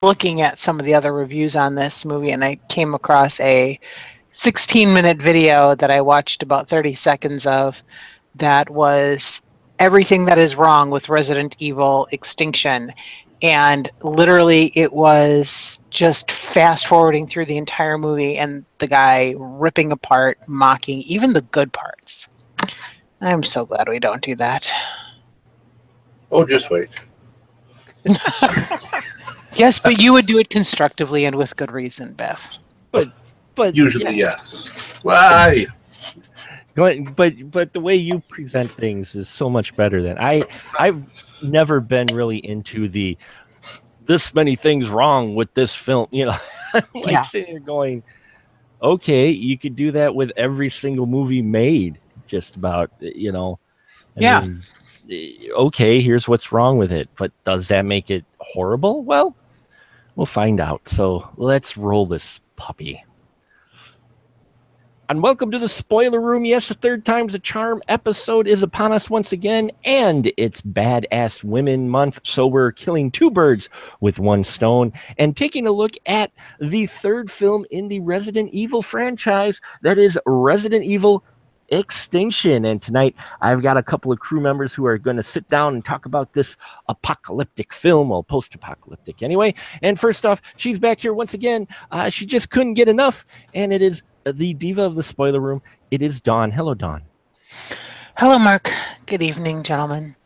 looking at some of the other reviews on this movie, and I came across a 16-minute video that I watched about 30 seconds of that was everything that is wrong with Resident Evil Extinction. And literally, it was just fast forwarding through the entire movie and the guy ripping apart, mocking even the good parts. I'm so glad we don't do that. Oh, just wait. Yes, but you would do it constructively and with good reason, Beth. But Usually, yes. Why? But the way you present things is so much better than I've never been really into the this many things wrong with this film. You know, like sitting here going, okay, you could do that with every single movie made, just about. You know, I mean, okay, here's what's wrong with it, but does that make it horrible? Well, we'll find out. So let's roll this puppy. And welcome to the Spoiler Room. Yes, the third time's a charm episode is upon us once again, and it's Badass Women Month, so we're killing two birds with one stone and taking a look at the third film in the Resident Evil franchise, that is Resident Evil Extinction. And tonight I've got a couple of crew members who are going to sit down and talk about this apocalyptic film, well, post-apocalyptic anyway. And first off, she's back here once again. She just couldn't get enough, and it is the diva of the Spoiler Room. It is Dawn. Hello, Dawn. Hello, Mark. Good evening, gentlemen.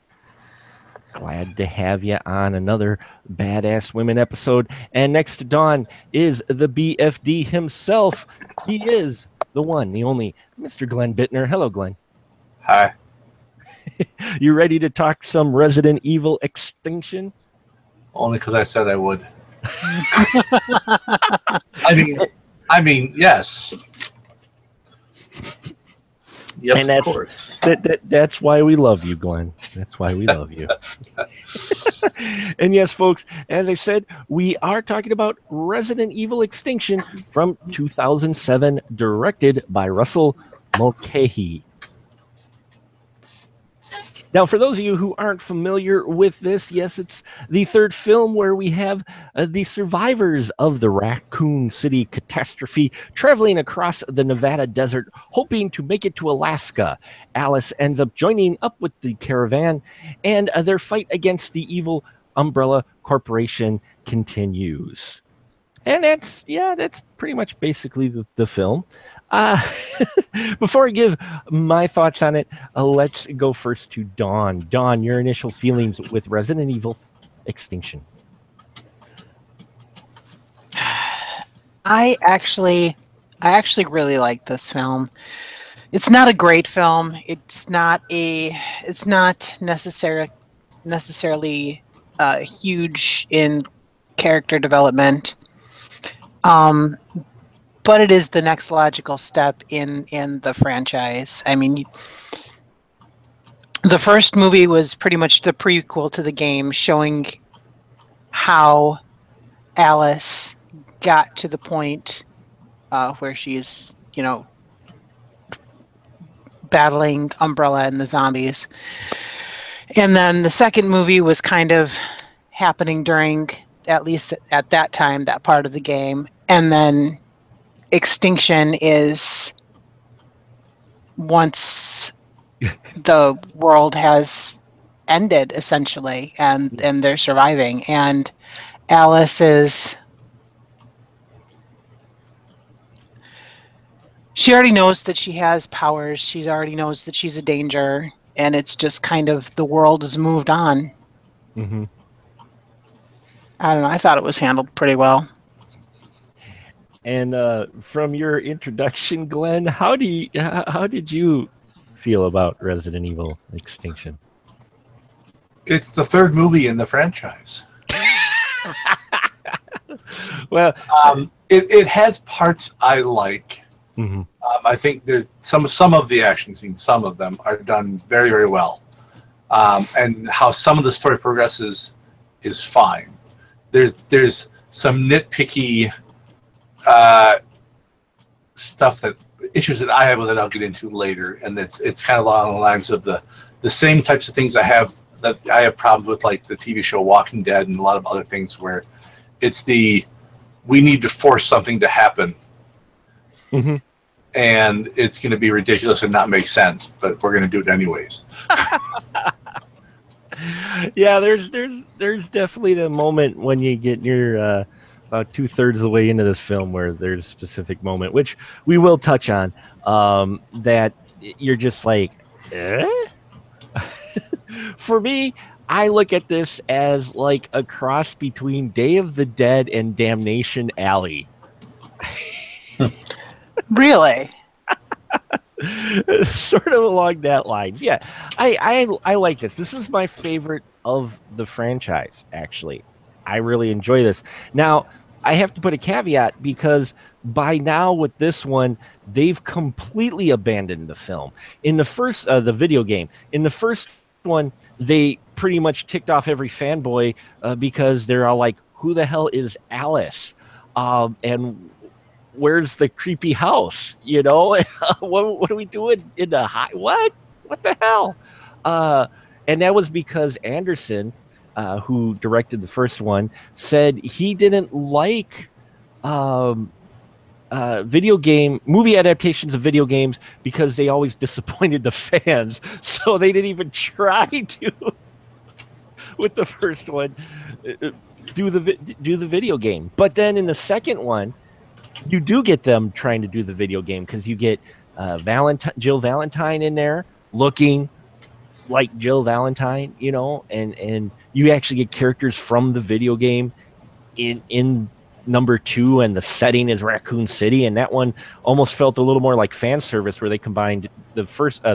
Glad to have you on another Badass Women episode. And next to Dawn is the BFD himself. He is the one, the only, Mr. Glenn Bittner. Hello, Glenn. Hi. You ready to talk some Resident Evil Extinction? Only because I said I would. I mean, yes. Yes, and of course. That's why we love you, Glenn. That's why we love you. And yes, folks, as I said, we are talking about Resident Evil Extinction from 2007, directed by Russell Mulcahy. Now, for those of you who aren't familiar with this, yes, it's the third film where we have the survivors of the Raccoon City catastrophe traveling across the Nevada desert, hoping to make it to Alaska. Alice ends up joining up with the caravan, and their fight against the evil Umbrella Corporation continues. And that's pretty much basically the film. Before I give my thoughts on it, let's go first to Dawn. Dawn, your initial feelings with Resident Evil Extinction. I actually really like this film. It's not a great film. It's not necessarily huge in character development. But it is the next logical step in the franchise. I mean, the first movie was pretty much the prequel to the game, showing how Alice got to the point where she's, battling Umbrella and the zombies. And then the second movie was kind of happening during, at least at that time, that part of the game. And then Extinction is once the world has ended, essentially, and they're surviving. And Alice she already knows that she has powers. She already knows that she's a danger. And it's just kind of the world has moved on. Mm-hmm. I don't know. I thought it was handled pretty well. And from your introduction, Glenn, how did you feel about Resident Evil Extinction? It's the third movie in the franchise. Well, it has parts I like. Mm-hmm. I think there's some of the action scenes, some of them are done very, very well. And how some of the story progresses is fine. There's some nitpicky stuff, issues that I have with it I'll get into later, and it's kind of along the lines of the same types of things that I have problems with, like the TV show Walking Dead and a lot of other things where It's the we need to force something to happen, Mm-hmm. and it's going to be ridiculous and not make sense, but we're going to do it anyways. Yeah, there's definitely the moment when you get near about 2/3 of the way into this film where there's a specific moment which we will touch on, that you're just like, eh? For me, I look at this as like a cross between Day of the Dead and Damnation Alley. Really? Sort of along that line. Yeah, I like this. This is my favorite of the franchise, actually. I really enjoy this. Now, I have to put a caveat because by now with this one, they've completely abandoned the film. In the first, the video game, in the first one, they pretty much ticked off every fanboy because they're all like, "Who the hell is Alice?" And where's the creepy house? You know, what are we doing in the high? What the hell? And that was because Anderson, who directed the first one, said he didn't like video game movie adaptations of video games because they always disappointed the fans. So they didn't even try to with the first one do the video game. But then in the second one, you do get them trying to do the video game because you get Jill Valentine in there looking like Jill Valentine, you know, and you actually get characters from the video game in number 2, and the setting is Raccoon City, and that one almost felt a little more like fan service where they combined the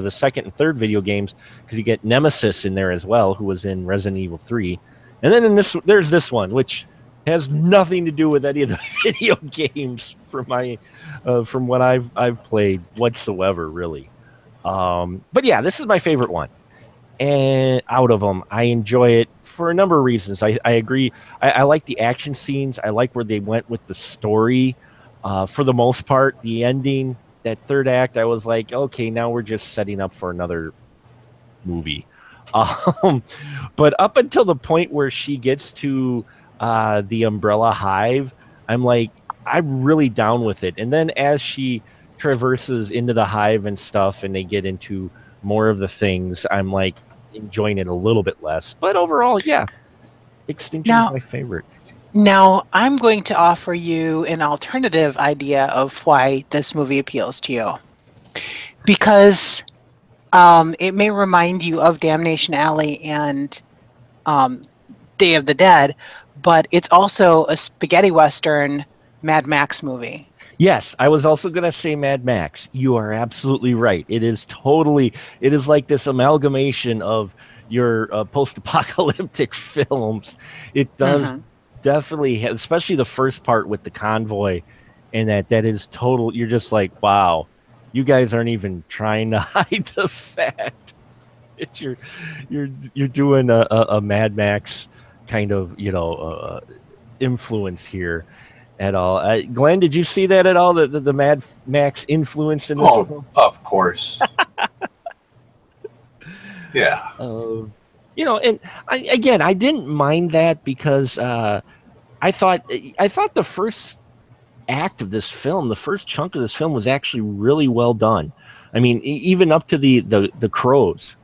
second and third video games because you get Nemesis in there as well, who was in Resident Evil 3, and then there's this one which has nothing to do with any of the video games from what I've played whatsoever, really. But yeah, this is my favorite one. And out of them, I enjoy it for a number of reasons. I agree. I like the action scenes. I like where they went with the story. For the most part, the ending, that third act, I was like, okay, now we're just setting up for another movie. But up until the point where she gets to the Umbrella Hive, I'm like, I'm really down with it. And then as she traverses into the hive and stuff, and they get into more of the things, I'm like enjoying it a little bit less. But overall, yeah, Extinction is my favorite. Now, I'm going to offer you an alternative idea of why this movie appeals to you. Because it may remind you of Damnation Alley and Day of the Dead, but it's also a spaghetti western Mad Max movie. Yes, I was also going to say Mad Max. You are absolutely right. It is like this amalgamation of your post-apocalyptic films. It does definitely have, especially the first part with the convoy, and that is total. You're just like, wow, you guys aren't even trying to hide the fact that you're doing a Mad Max kind of, influence here. At all, Glenn? Did you see that at all? The Mad Max influence in this? Oh, of course. Yeah. And I didn't mind that because I thought the first act of this film, the first chunk of this film, was actually really well done. I mean, even up to the crows.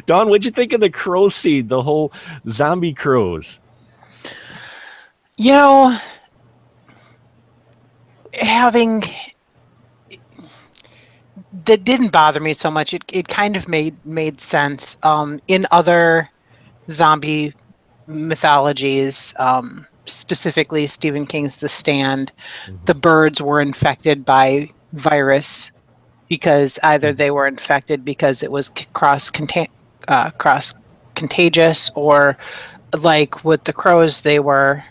Don, what'd you think of the crow scene? The whole zombie crows. You know, that didn't bother me so much. It kind of made sense. In other zombie mythologies, specifically Stephen King's The Stand, the birds were infected by virus because either they were infected because it was cross contagious, or like with the crows, they were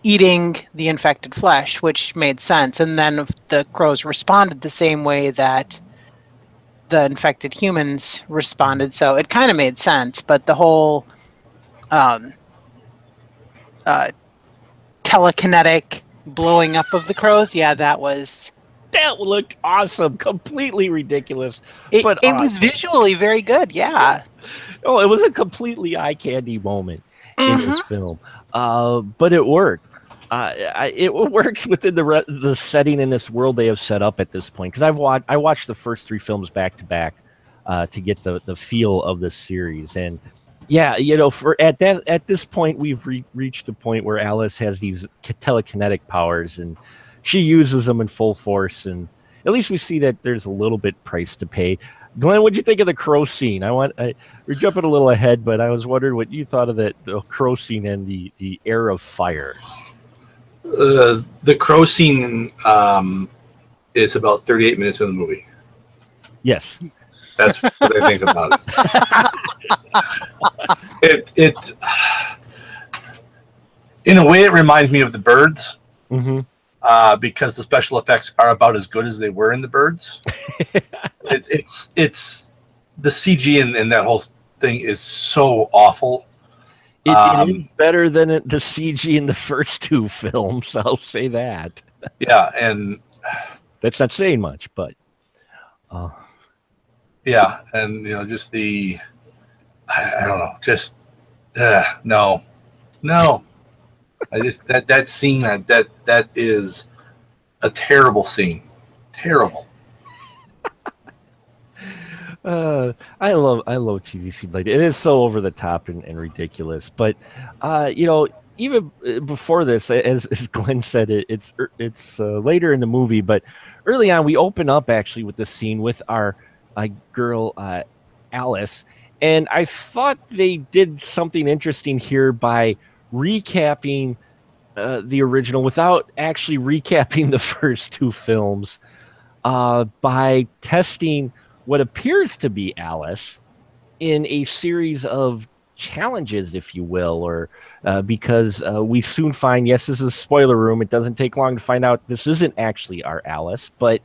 eating the infected flesh, which made sense. And then the crows responded the same way that the infected humans responded. So it kind of made sense. But the whole telekinetic blowing up of the crows, yeah, that was That looked awesome, completely ridiculous, but It was visually very good. Yeah. oh, it was a completely eye candy moment in Hmm. this film, but it worked. It works within the setting in this world they have set up at this point. Because I watched the first three films back to back to get the feel of the series, and yeah, for at this point we've reached a point where Alice has these telekinetic powers, and she uses them in full force, and at least we see that there's a little bit price to pay. Glenn, what'd you think of the crow scene? We're jumping a little ahead, but I was wondering what you thought of the crow scene and the air of fire. The crow scene is about 38 minutes in the movie. Yes, that's what I think about it. It in a way it reminds me of the Birds, because the special effects are about as good as they were in the Birds. It's the CG in that whole thing is so awful. It is better than the CG in the first two films. I'll say that. Yeah, and that's not saying much, but yeah, and just the I don't know, just no. I just that scene that is a terrible scene, terrible. I love cheesy scenes like that. It is so over the top and ridiculous. But even before this, as Glenn said, it's later in the movie. But early on, we open up actually with this scene with our girl Alice, and I thought they did something interesting here by recapping the original without actually recapping the first two films by testing what appears to be Alice in a series of challenges, if you will, or because we soon find, yes, this is a spoiler room. It doesn't take long to find out this isn't actually our Alice. But,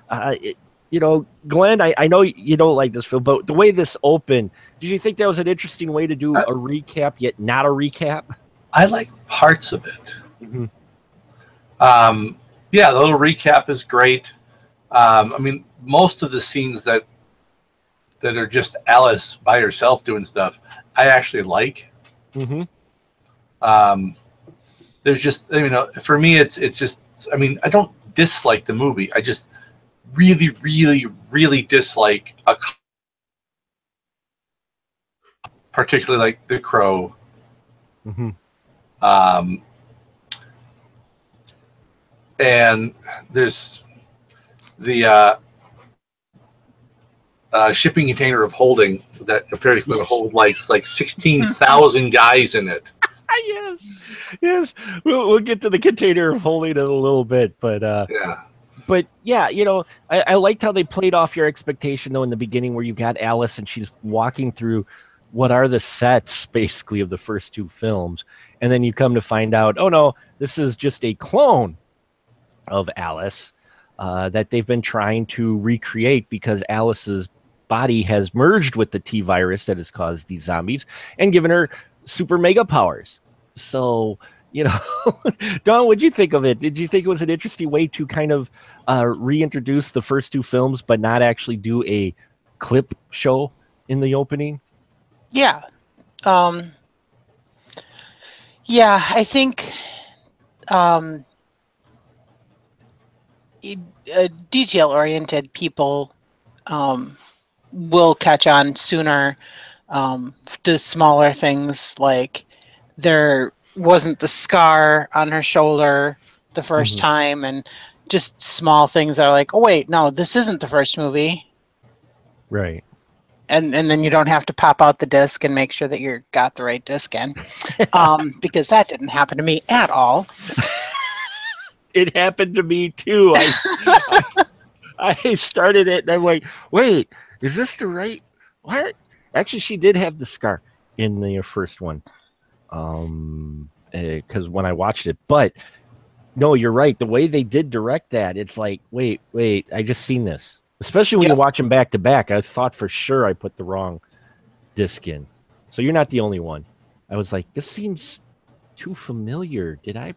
Glenn, I know you don't like this film, but the way this opened, did you think that was an interesting way to do a recap, yet not a recap? I like parts of it. Mm-hmm. Yeah, the little recap is great. I mean, most of the scenes that are just Alice by herself doing stuff, I actually like. Mm-hmm. There's just, for me, it's just, I don't dislike the movie. I just really, really, really dislike particularly like The Crow. Mm-hmm. And there's the shipping container of holding that apparently going to hold like 16,000 guys in it. Yes. We'll get to the container of holding in a little bit, but yeah. But yeah, I liked how they played off your expectation though in the beginning, where you got Alice and she's walking through what are the sets basically of the first two films, and then you come to find out, oh no, this is just a clone of Alice that they've been trying to recreate because Alice's body has merged with the T virus that has caused these zombies and given her super mega powers. So, Don, what'd you think of it? Did you think it was an interesting way to kind of reintroduce the first two films, but not actually do a clip show in the opening? Yeah. Yeah, I think detail-oriented people will catch on sooner to smaller things, like there wasn't the scar on her shoulder the first time, and just small things that are like, oh wait, no, this isn't the first movie. Right. And then you don't have to pop out the disc and make sure that you got the right disc in, because that didn't happen to me at all. It happened to me too. I started it and I'm like, wait, is this the right? What? Actually, she did have the scar in the first one, because when I watched it. But no, you're right. The way they did direct that, it's like, wait, I just seen this. Especially when you watch them back to back. I thought for sure I put the wrong disc in. So you're not the only one. I was like, this seems too familiar. Did I?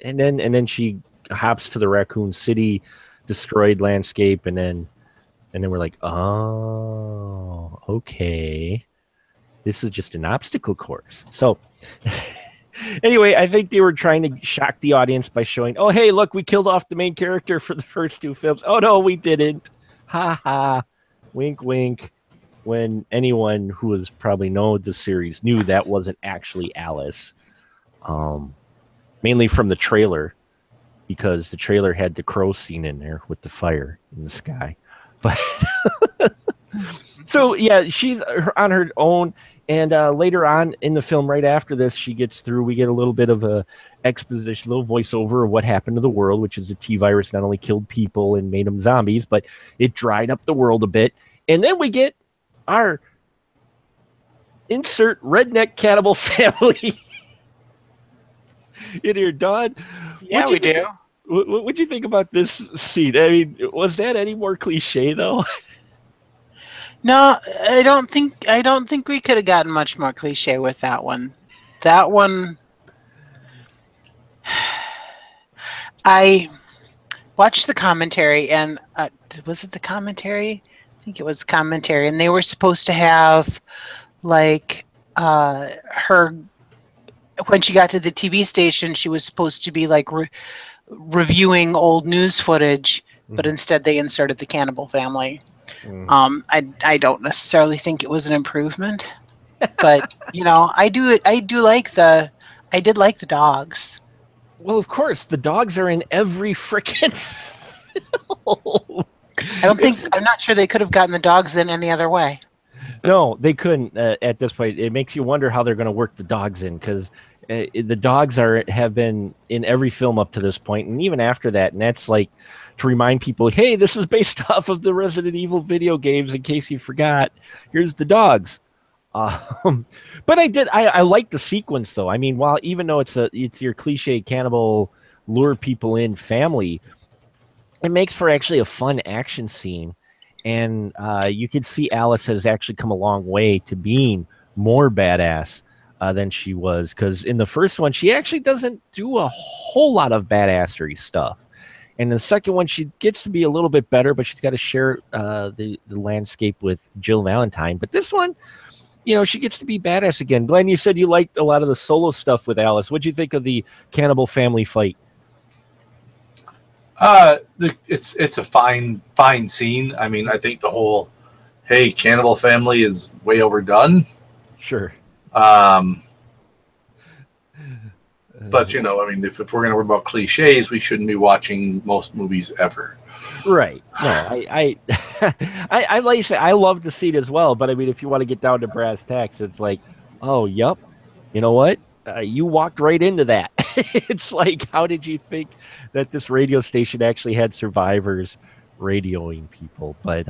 And then she hops to the Raccoon City destroyed landscape, and then we're like, oh, okay, this is just an obstacle course. So anyway, I think they were trying to shock the audience by showing, oh, hey, look, we killed off the main character for the first two films. Oh, no, we didn't. Ha ha. Wink, wink. When anyone who has probably known the series knew that wasn't actually Alice. Mainly from the trailer, because the trailer had the crow scene in there with the fire in the sky. But so, yeah, she's on her own. And later on in the film, right after this, she gets through. We get a little bit of a exposition, a little voiceover of what happened to the world, which is the T virus not only killed people and made them zombies, but it dried up the world a bit. And then we get our insert redneck cannibal family in here, Dawn. Yeah, we do. What'd you think about this scene? I mean, was that any more cliche though? No, I don't think we could have gotten much more cliche with that one. That one, I watched the commentary, and was it the commentary? I think it was commentary, and they were supposed to have like her when she got to the TV station. She was supposed to be like reviewing old news footage, but instead they inserted the cannibal family. I don't necessarily think it was an improvement, but you know, I did like the dogs. Well, of course, the dogs are in every frickin' film. I'm not sure they could have gotten the dogs in any other way. No, they couldn't at this point. It makes you wonder how they're going to work the dogs in, because the dogs have been in every film up to this point, and even after that. And that's like to remind people, hey, this is based off of the Resident Evil video games. In case you forgot, here's the dogs. But I like the sequence though. I mean, even though it's your cliche cannibal lure people in family, it makes for actually a fun action scene. And you can see Alice has actually come a long way to being more badass than she was. Because in the first one, she actually doesn't do a whole lot of badassery stuff. And the second one, she gets to be a little bit better, but she's got to share the landscape with Jill Valentine. But this one, you know, she gets to be badass again. Glenn, you said you liked a lot of the solo stuff with Alice. What'd you think of the cannibal family fight? It's a fine scene. I mean, I think the whole, hey, cannibal family is way overdone. Sure. But, you know, I mean, if we're going to worry about cliches, we shouldn't be watching most movies ever. Right. No, I like you say, I love the scene as well. But I mean, if you want to get down to brass tacks, it's like, oh, yep. You know what? You walked right into that. It's like, how did you think that this radio station actually had survivors radioing people? But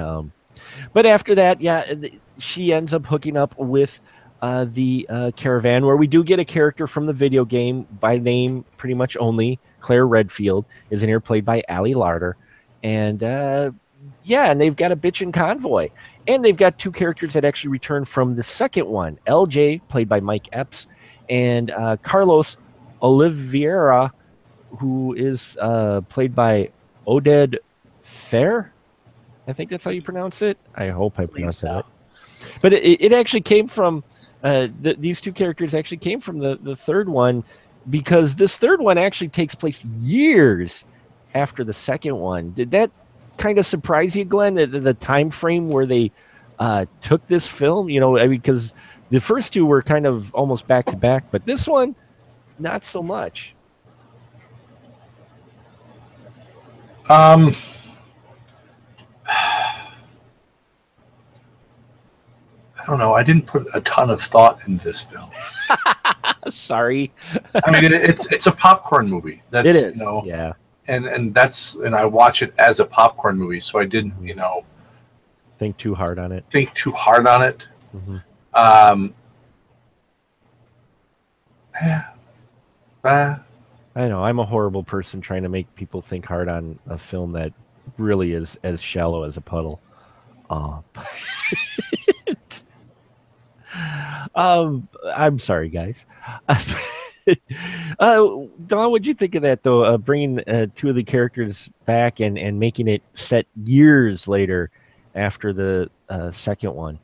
after that, yeah, she ends up hooking up with the caravan, where we do get a character from the video game by name pretty much only. Claire Redfield is in here, played by Ali Larter. And and they've got a bitchin' convoy. And they've got two characters that actually return from the second one. LJ, played by Mike Epps, and Carlos Oliveira, who is played by Oded Fair. I think that's how you pronounce it. I hope I pronounced that right. But it actually came from these two characters actually came from the third one, because this third one actually takes place years after the second one. Did that kind of surprise you, Glenn, the time frame where they took this film? You know, I mean, because the first two were kind of almost back to back, but this one, not so much. I don't know. I didn't put a ton of thought in this film. Sorry. I mean, it's a popcorn movie. That's, it is. You know, yeah. And I watch it as a popcorn movie, so I didn't, you know, think too hard on it. Mm-hmm. I know I'm a horrible person trying to make people think hard on a film that really is as shallow as a puddle. I'm sorry, guys. Don, what'd you think of that, though? Bringing two of the characters back and making it set years later after the second one.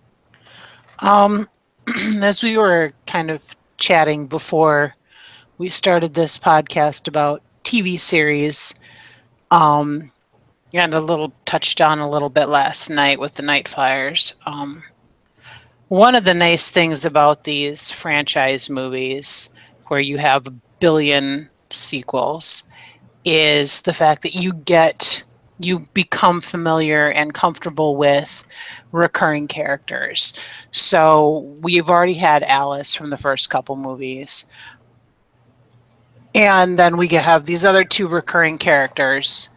As we were kind of chatting before we started this podcast about TV series, and a little touched on a little bit last night with the Night Flyers. One of the nice things about these franchise movies, where you have a billion sequels, is the fact that you become familiar and comfortable with recurring characters. So we've already had Alice from the first couple movies. And then we have these other two recurring characters,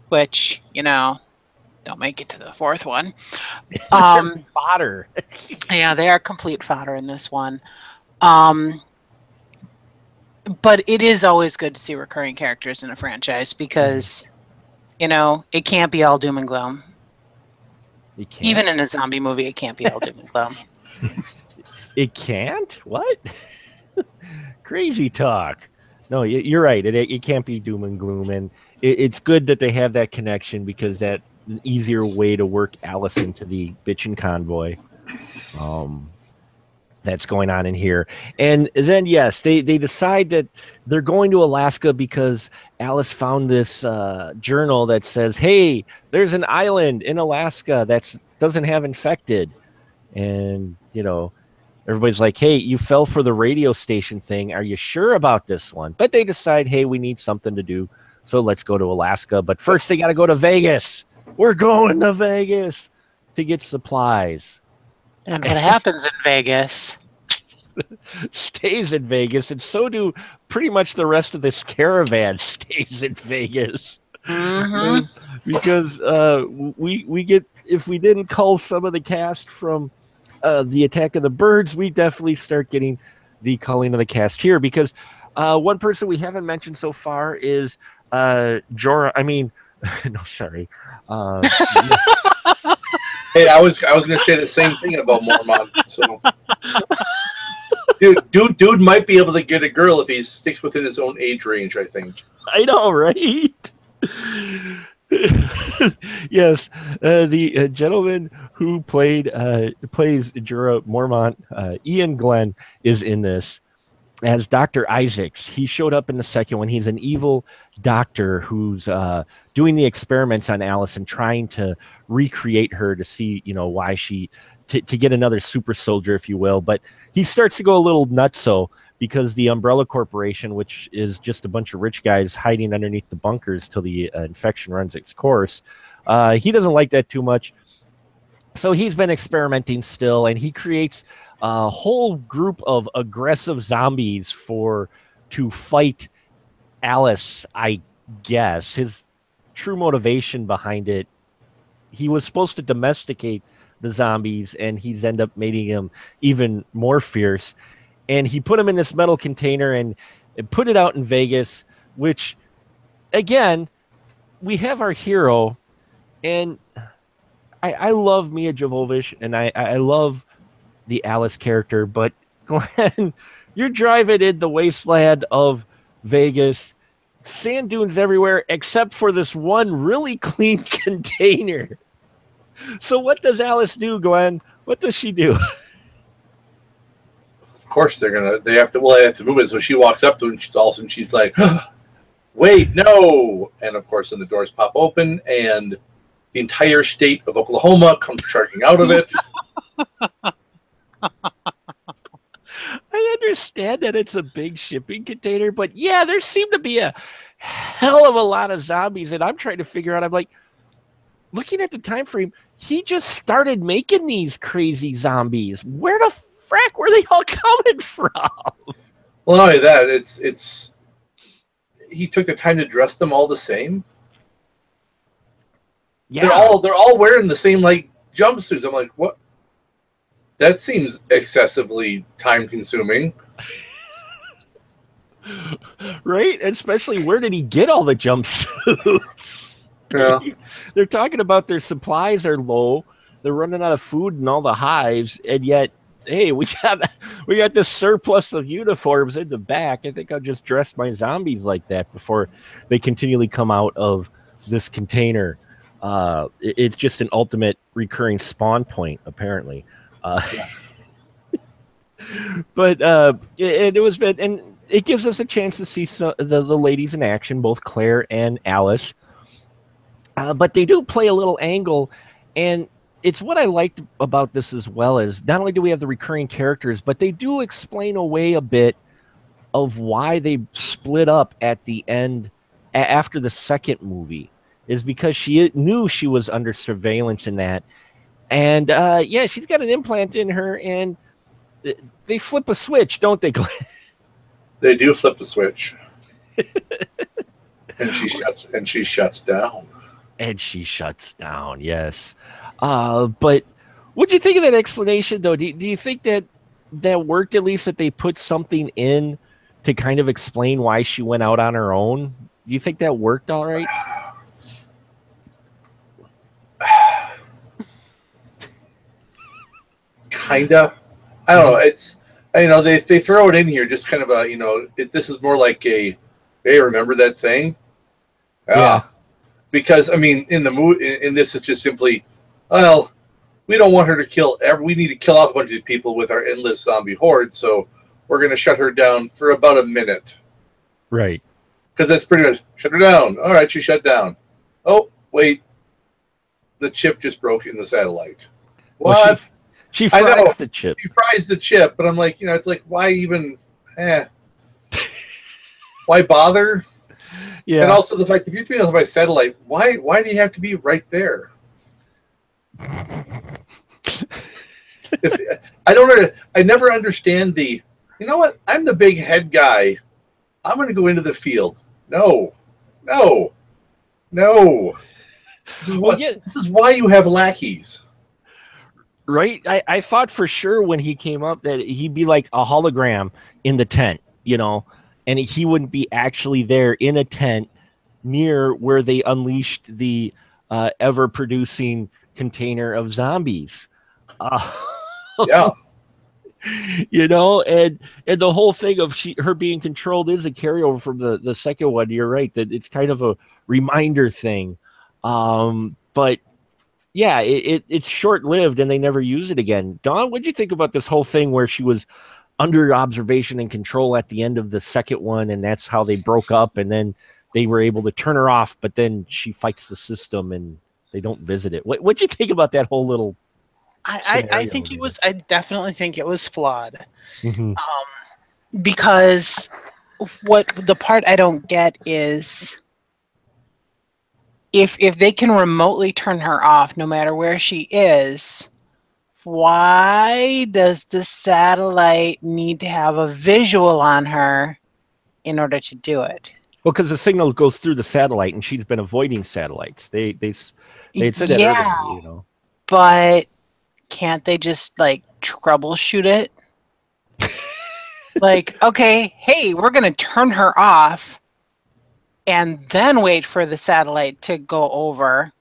which, don't make it to the fourth one. Fodder. Yeah, they are complete fodder in this one. But it is always good to see recurring characters in a franchise because, it can't be all doom and gloom. You can't. Even in a zombie movie, it can't be all doom and gloom. It can't? What? Crazy talk. No, you're right. It can't be doom and gloom. And it's good that they have that connection because that's an easier way to work Alice into the bitchin' convoy. That's going on in here. And then, yes, they decide that they're going to Alaska because Alice found this journal that says, hey, there's an island in Alaska that doesn't have infected. And, everybody's like, hey, you fell for the radio station thing. Are you sure about this one? But they decide, hey, we need something to do. So let's go to Alaska. But first, they got to go to Vegas. We're going to Vegas to get supplies. And what happens in Vegas stays in Vegas, and so do pretty much the rest of this caravan stays in Vegas. Mm-hmm. Because we get, if we didn't cull some of the cast from the Attack of the Birds, we definitely start getting the culling of the cast here. Because one person we haven't mentioned so far is Jorah. I mean, no, sorry. Hey, I was going to say the same thing about Mormont. So, dude might be able to get a girl if he sticks within his own age range, I think. I know, right? Yes, the gentleman who plays Jorah Mormont, Ian Glenn, is in this as Dr. Isaacs. He showed up in the second one. He's an evil doctor who's doing the experiments on Alice and trying to recreate her to see, why she, to get another super soldier, if you will. But he starts to go a little nutso because the Umbrella Corporation, which is just a bunch of rich guys hiding underneath the bunkers till the infection runs its course, he doesn't like that too much. So he's been experimenting still, and he creates a whole group of aggressive zombies to fight Alice, I guess. His true motivation behind it, he was supposed to domesticate the zombies, and he's ended up making them even more fierce. And he put them in this metal container and put it out in Vegas, which, again, we have our hero, and I love Mia Jovovich, and I love the Alice character, but Glenn, you're driving in the wasteland of Vegas, sand dunes everywhere, except for this one really clean container. So what does Alice do, Glenn? What does she do? Of course, they have to move it. So she walks up to him, and she's like, wait, no. And of course, then the doors pop open, and the entire state of Oklahoma comes charging out of it. I understand that it's a big shipping container, but yeah, there seem to be a hell of a lot of zombies, and I'm trying to figure out, I'm like, looking at the time frame, he just started making these crazy zombies. Where the frack were they all coming from? Well, not only that, it's he took the time to dress them all the same. Yeah. They're all wearing the same jumpsuits. I'm like, what? That seems excessively time consuming. Right? Especially, where did he get all the jumpsuits? Yeah. They're talking about their supplies are low. They're running out of food in all the hives, and yet hey, we got this surplus of uniforms in the back. I think I'll just dress my zombies like that before they continually come out of this container. It's just an ultimate recurring spawn point, apparently. But it was been, and it gives us a chance to see the ladies in action, both Claire and Alice. But they do play a little angle, and it's what I liked about this as well, as not only do we have the recurring characters, but they do explain away a bit of why they split up at the end after the second movie, is because she knew she was under surveillance in that. And yeah, she's got an implant in her, and they flip a switch, don't they, Glenn? They do flip a switch. and she shuts down. And she shuts down, yes. But what'd you think of that explanation, though? Do you think that worked, at least, that they put something in to kind of explain why she went out on her own? Do you think that worked all right? Kinda. I don't know. It's, they throw it in here just kind of a, this is more like a, hey, remember that thing? Yeah. Because in the movie, in this, it's just simply, well, we don't want her to kill. We need to kill off a bunch of these people with our endless zombie horde, so we're going to shut her down for about a minute. Right. Because that's pretty much shut her down. All right, she shut down. Oh, wait, the chip just broke in the satellite. What? Well, she fries the chip. She fries the chip, but I'm like, it's like, why even? Why bother? Yeah. And also the fact, if you're doing it by satellite, why do you have to be right there? I never understand the, you know what? I'm the big head guy. I'm going to go into the field. No. This is why you have lackeys. Right? I thought for sure when he came up that he'd be like a hologram in the tent, and he wouldn't be actually there in a tent near where they unleashed the ever-producing container of zombies. Yeah. And the whole thing of her being controlled is a carryover from the second one. You're right, that it's kind of a reminder thing. But yeah, it's short-lived and they never use it again. Dawn, what'd you think about this whole thing where she was under observation and control at the end of the second one, and that's how they broke up, and then they were able to turn her off, but then she fights the system and they don't visit it. What'd you think about that whole little I think it was, I definitely think it was flawed. Mm-hmm. Because what the part I don't get is if they can remotely turn her off no matter where she is, why does the satellite need to have a visual on her in order to do it? Well, because the signal goes through the satellite, and she's been avoiding satellites. They said that earlier, But can't they just troubleshoot it? Okay, hey, we're gonna turn her off, and then wait for the satellite to go over,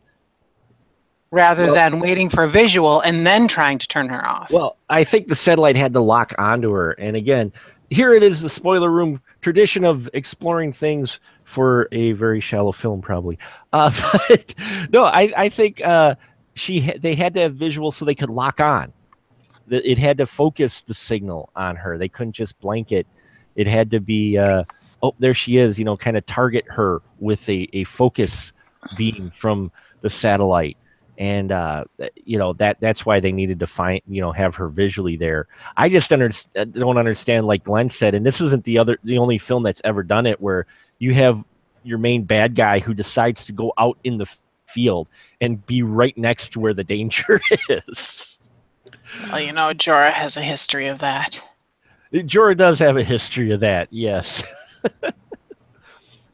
rather than waiting for visual and then trying to turn her off. Well, I think the satellite had to lock onto her, and again, here it is, the spoiler room tradition of exploring things for a very shallow film, probably. But no, I think they had to have visual so they could lock on. It had to focus the signal on her. They couldn't just blanket. It had to be, oh, there she is, kind of target her with a focus beam from the satellite. And, that's why they needed to have her visually there. I just don't understand, like Glenn said, and this isn't the only film that's ever done it, where you have your main bad guy who decides to go out in the field and be right next to where the danger is. Well, Jorah has a history of that. Jorah does have a history of that, yes.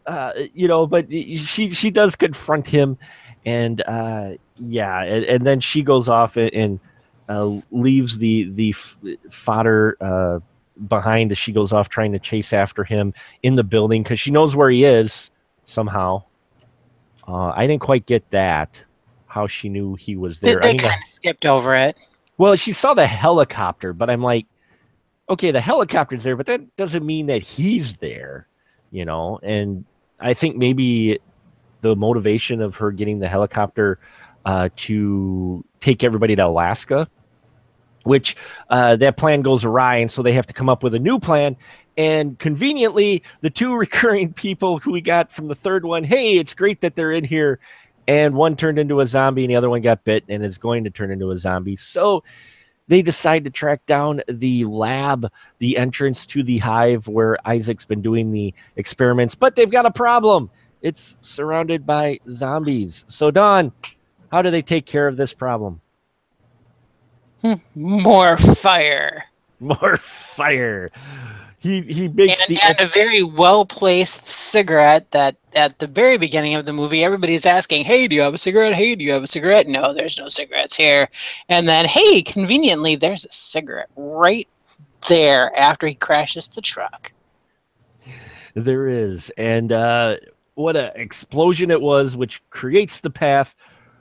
But she does confront him, and and then she goes off and leaves the fodder behind as she goes off trying to chase after him in the building because she knows where he is somehow. I didn't quite get that, how she knew he was there. They kind of skipped over it. Well, she saw the helicopter, but I'm like, okay, the helicopter's there, but that doesn't mean that he's there, you know? And I think maybe the motivation of her getting the helicopter to take everybody to Alaska, which that plan goes awry, and so they have to come up with a new plan. And conveniently, the two recurring people who we got from the third one, hey, it's great that they're in here. And one turned into a zombie, and the other one got bit and is going to turn into a zombie. So they decide to track down the lab, the entrance to the hive where Isaac's been doing the experiments. But they've got a problem. It's surrounded by zombies. So, Dawn, how do they take care of this problem? More fire. More fire. He makes and a very well-placed cigarette that at the very beginning of the movie, everybody's asking, hey, do you have a cigarette? Hey, do you have a cigarette? No, there's no cigarettes here. And then, hey, conveniently, there's a cigarette right there after he crashes the truck. There is. And what an explosion it was, which creates the path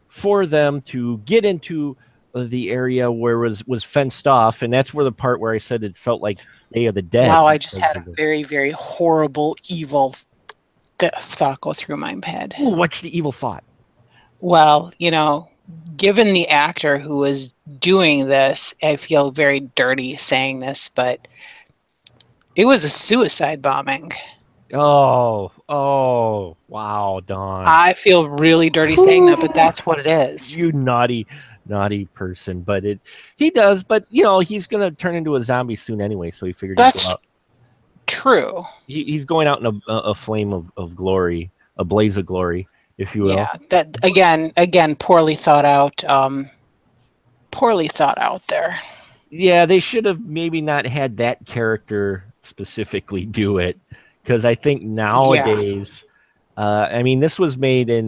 for them to get into the area where was fenced off. And that's where the part where I said it felt like Day of the Dead. Wow, I just had a very, very horrible, evil thought go through my head. Ooh, what's the evil thought? Well, you know, given the actor who was doing this, I feel very dirty saying this, but it was a suicide bombing. Oh, wow, Dawn. I feel really dirty saying that, but that's what it is. You naughty person. But he does, but you know, he's gonna turn into a zombie soon anyway, so he figured that's he'd go out. True. He's going out in a flame of glory, a blaze of glory, if you will. Yeah, that again poorly thought out there. Yeah, they should have maybe not had that character specifically do it, because I think nowadays I mean, this was made in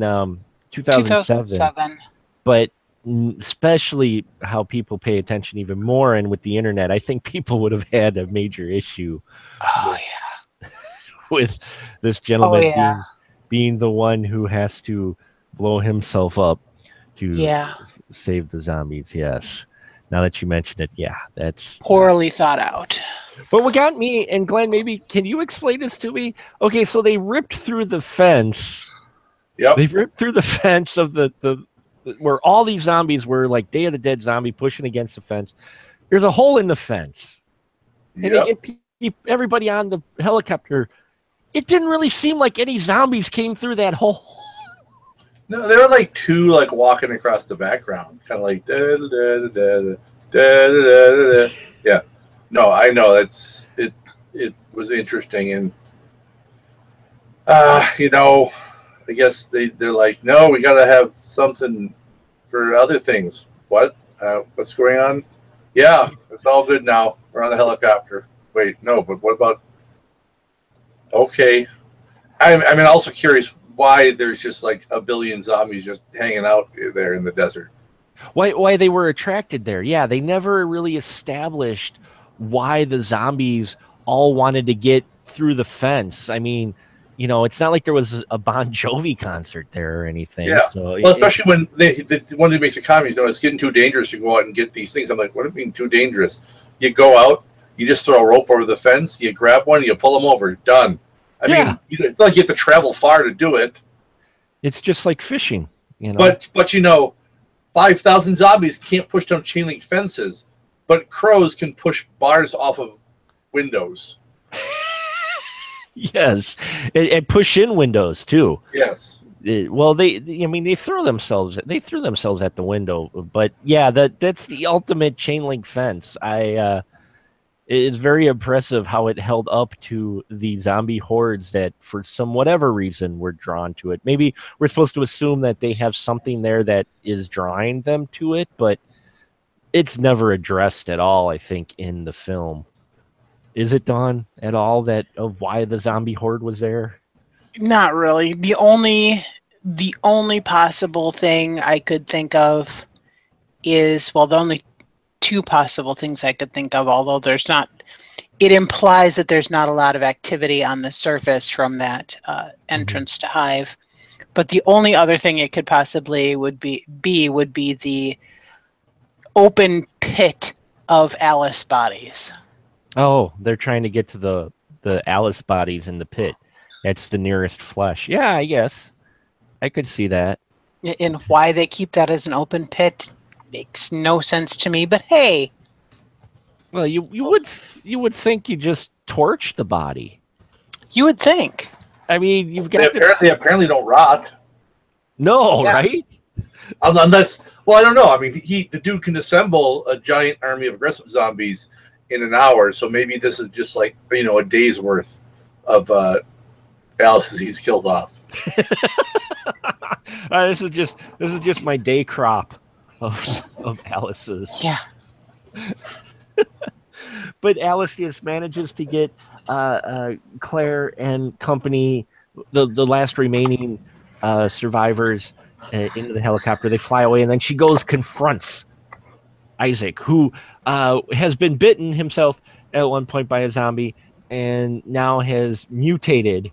2007, but especially how people pay attention even more, and with the internet, I think people would have had a major issue with this gentleman being the one who has to blow himself up to save the zombies. Yes. Now that you mention it, that's poorly thought out. But what got me, and Glenn, maybe can you explain this to me? Okay, so they ripped through the fence. Yep. They ripped through the fence of the where all these zombies were, like Day of the Dead zombie pushing against the fence. There's a hole in the fence. And they get everybody on the helicopter. It didn't really seem like any zombies came through that hole. No, there were like two like walking across the background, kind of like da da da da da da da. Yeah, no, I know it was interesting, and you know, I guess they're like, no, we got to have something for other things. What? What's going on? Yeah, it's all good now. We're on the helicopter. Wait, no, but what about? Okay, I'm also curious why there's just like a billion zombies just hanging out there in the desert. Why they were attracted there? Yeah, they never really established why the zombies all wanted to get through the fence. I mean, you know, it's not like there was a Bon Jovi concert there or anything. Yeah. So well, especially when one of the basic economies, you know, it's getting too dangerous to go out and get these things. I'm like, what do you mean too dangerous? You go out, you just throw a rope over the fence, you grab one, you pull them over, done. I mean, it's not like you have to travel far to do it. It's just like fishing, you know. But you know, 5,000 zombies can't push down chain link fences, but crows can push bars off of windows. Yes, and push in windows too. Yes. Well, they threw themselves at the window, but yeah, that's the ultimate chain link fence. It's very impressive how it held up to the zombie hordes that, for some whatever reason, were drawn to it. Maybe we're supposed to assume that they have something there that is drawing them to it, but it's never addressed at all, I think, in the film. Is it, Dawn, at all, that of why the zombie horde was there? Not really. The only possible thing I could think of is, well, the only two possible things I could think of, although there's not, it implies that there's not a lot of activity on the surface from that entrance to Hive. But the only other thing it could possibly would be the open pit of Alice bodies. Oh, they're trying to get to the Alice bodies in the pit. That's the nearest flesh. Yeah, I guess I could see that. And why they keep that as an open pit makes no sense to me. But hey, Well, you would think you just torch the body. you would think. I mean, you've They got apparently don't rot. no, Yeah. right? Unless, well, I don't know. I mean, the dude can assemble a giant army of aggressive zombies in an hour. So maybe this is just like, a day's worth of Alice's he's killed off. This is just my day crop of Alice's. Yeah. But Alice just manages to get Claire and company, the last remaining survivors, into the helicopter. They fly away, and then she confronts Isaac, who has been bitten himself at one point by a zombie, and now has mutated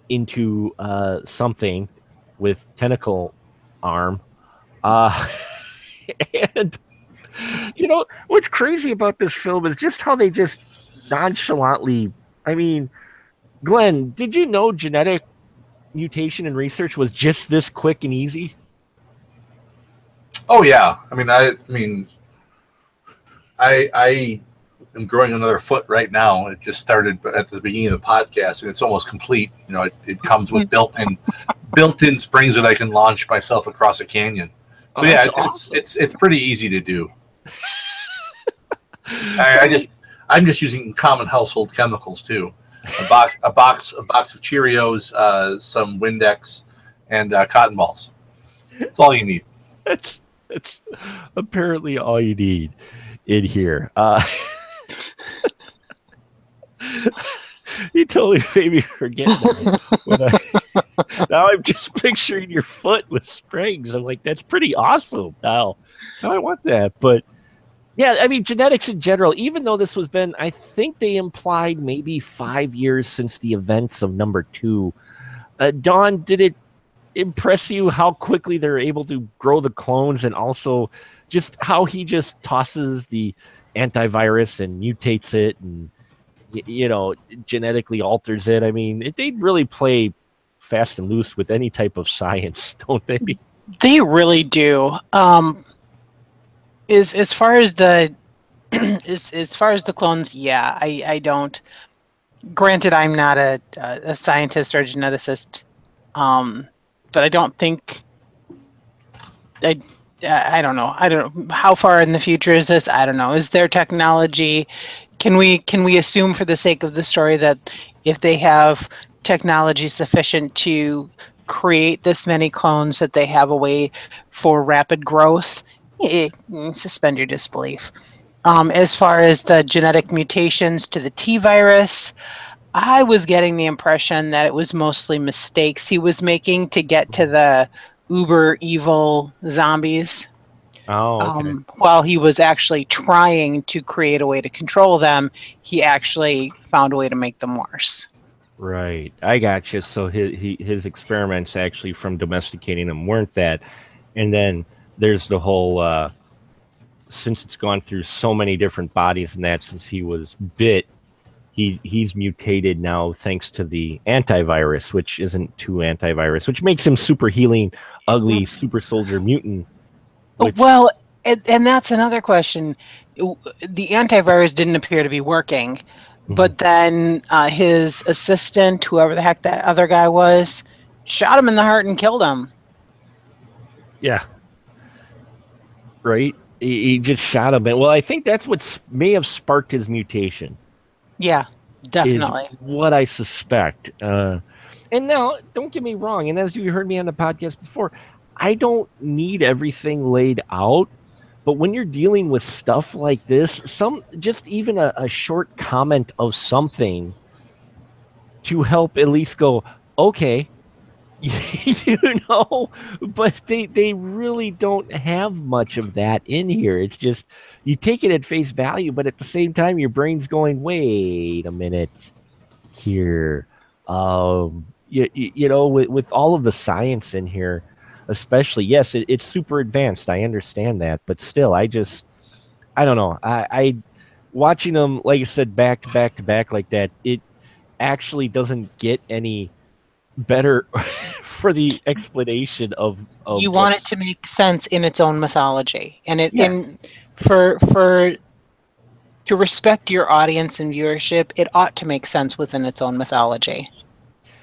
into something with tentacle arm. And what's crazy about this film is just how they just nonchalantly. I mean, Glenn, did you know genetic mutation and research was just this quick and easy? Oh yeah. I am growing another foot right now. It just started at the beginning of the podcast, and it's almost complete. It comes with built-in springs that I can launch myself across a canyon. So that's yeah, awesome. it's pretty easy to do. I'm just using common household chemicals too. A box of Cheerios, some Windex, and cotton balls. That's all you need. That's apparently all you need in here. You totally made me forget that. Now I'm just picturing your foot with springs. I'm like, that's pretty awesome. Now I want that. But yeah, I mean, genetics in general, even though this was been, I think they implied maybe 5 years since the events of number 2. Dawn, did it impress you how quickly they're able to grow the clones, and also just how he just tosses the antivirus and mutates it and genetically alters it? I mean, they really play fast and loose with any type of science, don't they? They really do. As far as the as far as the clones, yeah, I don't. Granted, I'm not a scientist or a geneticist, but I don't think I don't know. I don't know how far in the future is this. I don't know. Is there technology? Can we assume, for the sake of the story, that if they have technology sufficient to create this many clones, that they have a way for rapid growth? Suspend your disbelief. As far as the genetic mutations to the T virus, I was getting the impression that it was mostly mistakes he was making to get to the uber evil zombies. Oh, okay. While he was actually trying to create a way to control them, he actually found a way to make them worse. Right. I got you. So his experiments actually from domesticating them weren't that. And then there's the whole, since it's gone through so many different bodies and that since he was bit, he's mutated now thanks to the antivirus, which isn't too antivirus, which makes him super healing, ugly super soldier mutant. Well, and that's another question. The antivirus didn't appear to be working, but then his assistant, whoever the heck that other guy was, shot him in the heart and killed him. Yeah. Right? He just shot him. Well, I think that's what may have sparked his mutation. Yeah, definitely. Is what I suspect. And now, don't get me wrong, and as you heard me on the podcast before, I don't need everything laid out, but when you're dealing with stuff like this, just even a short comment of something to help at least go, okay, but they really don't have much of that in here. It's just, you take it at face value, but at the same time, your brain's going, wait a minute here. With all of the science in here, especially. Yes, it's super advanced. I understand that, but still, I don't know. I watching them, like I said, back to back to back like that. It actually doesn't get any better for the explanation of You want it what's. to make sense in its own mythology, and Yes. for to respect your audience and viewership, it ought to make sense within its own mythology.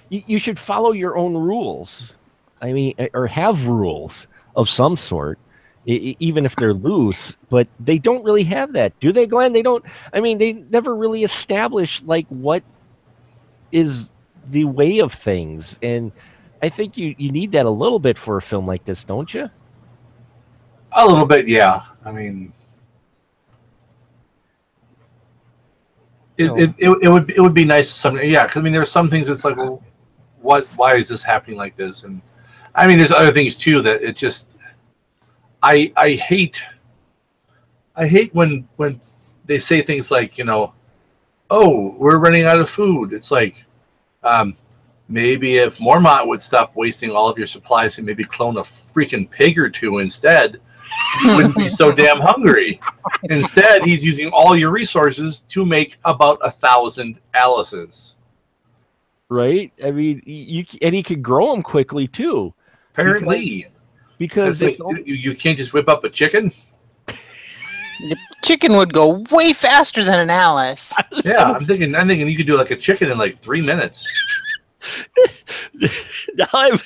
You should follow your own rules. I mean, or have rules of some sort, even if they're loose. But they don't really have that, do they, Glenn? They don't. I mean, they never really establish like what is the way of things, and I think you need that a little bit for a film like this, don't you? A little bit, yeah. I mean, No. it would be nice something, yeah. Because I mean, there are some things that's like, well, why is this happening like this? And I mean, there's other things too that it just I hate when they say things like, oh, we're running out of food. It's like, maybe if Mormont would stop wasting all of your supplies and maybe clone a freaking pig or two instead, you wouldn't be so damn hungry. Instead, he's using all your resources to make about 1,000 Alice's. Right? I mean, and he could grow them quickly too. Apparently, Because like, you can't just whip up a chicken. The chicken would go way faster than an Alice. Yeah, I'm thinking you could do like a chicken in like 3 minutes. now I'm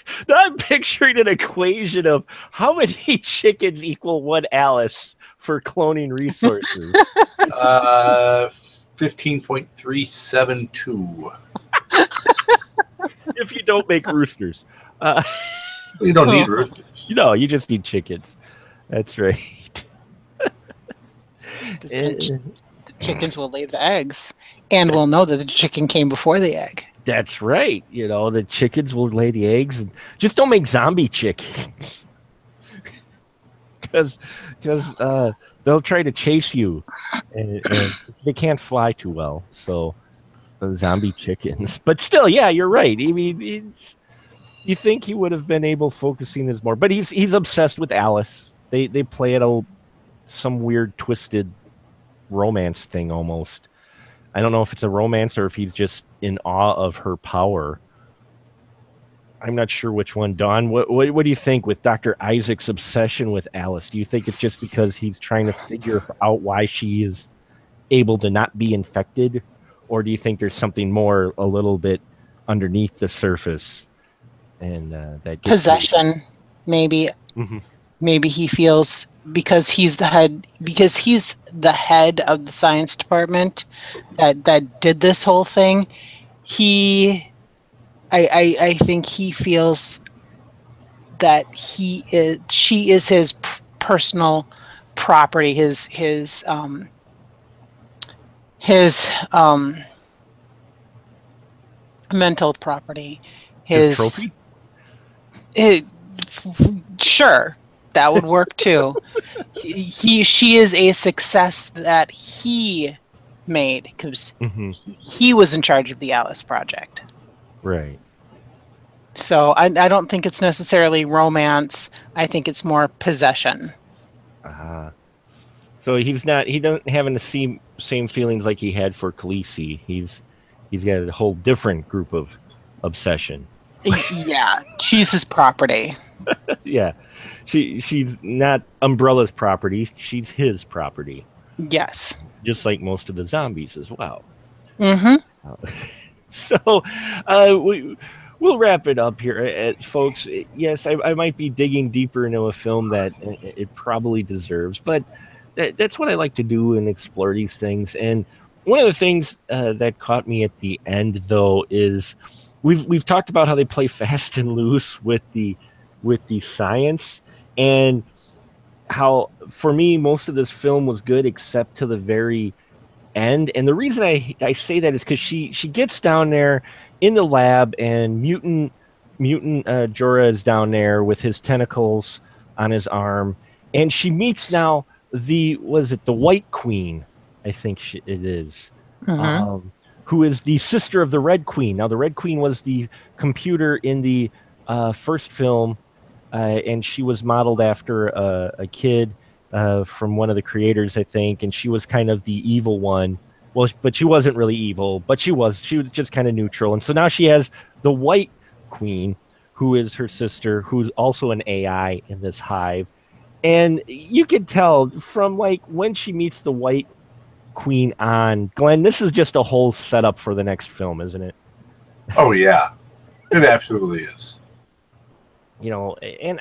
picturing an equation of how many chickens equal one Alice for cloning resources. 15.372. If you don't make roosters, You don't need roosters. you just need chickens. That's right. The chickens will lay the eggs, and we'll know that the chicken came before the egg. That's right. The chickens will lay the eggs, and just don't make zombie chickens, because they'll try to chase you, and they can't fly too well. So zombie chickens, but still, yeah, you're right. I mean, you think he would have been able focusing his more, but he's obsessed with Alice. They play it some weird twisted romance thing almost. I don't know if it's a romance or if he's just in awe of her power. I'm not sure which one. Don, what do you think with Dr. Isaac's obsession with Alice? Do you think it's just because he's trying to figure out why she is able to not be infected? Or do you think there's something more a little bit underneath the surface? And that Possession, maybe. Mm-hmm. Maybe he feels because he's the head of the science department that did this whole thing. I think he feels that she is his personal property, his mental property, his trophy. Sure, that would work too. She is a success that he made because he was in charge of the Alice Project. Right. So I don't think it's necessarily romance. I think it's more possession. So he doesn't have the same feelings like he had for Khaleesi. He's got a whole different group of obsession. Yeah, she's his property. Yeah, she's not Umbrella's property. She's his property. Yes. Just like most of the zombies as well. Mm-hmm. So we'll wrap it up here, folks. Yes, I might be digging deeper into a film that it probably deserves, but that's what I like to do and explore these things. And one of the things that caught me at the end, though, is we've talked about how they play fast and loose with the science, and how for me most of this film was good except to the very end. And the reason I say that is because she gets down there in the lab, and mutant Jorah is down there with his tentacles on his arm, and she meets now the White Queen, I think it is, who is the sister of the Red Queen. Now the Red Queen was the computer in the first film and she was modeled after a kid from one of the creators, I think, and she was kind of the evil one. Well, but she wasn't really evil, but she was just kind of neutral. And so now she has the White Queen, who is her sister, who's also an AI in this hive. And you could tell from like when she meets the White Queen on, Glenn, this is just a whole setup for the next film, isn't it? Oh yeah, it absolutely is. You know, and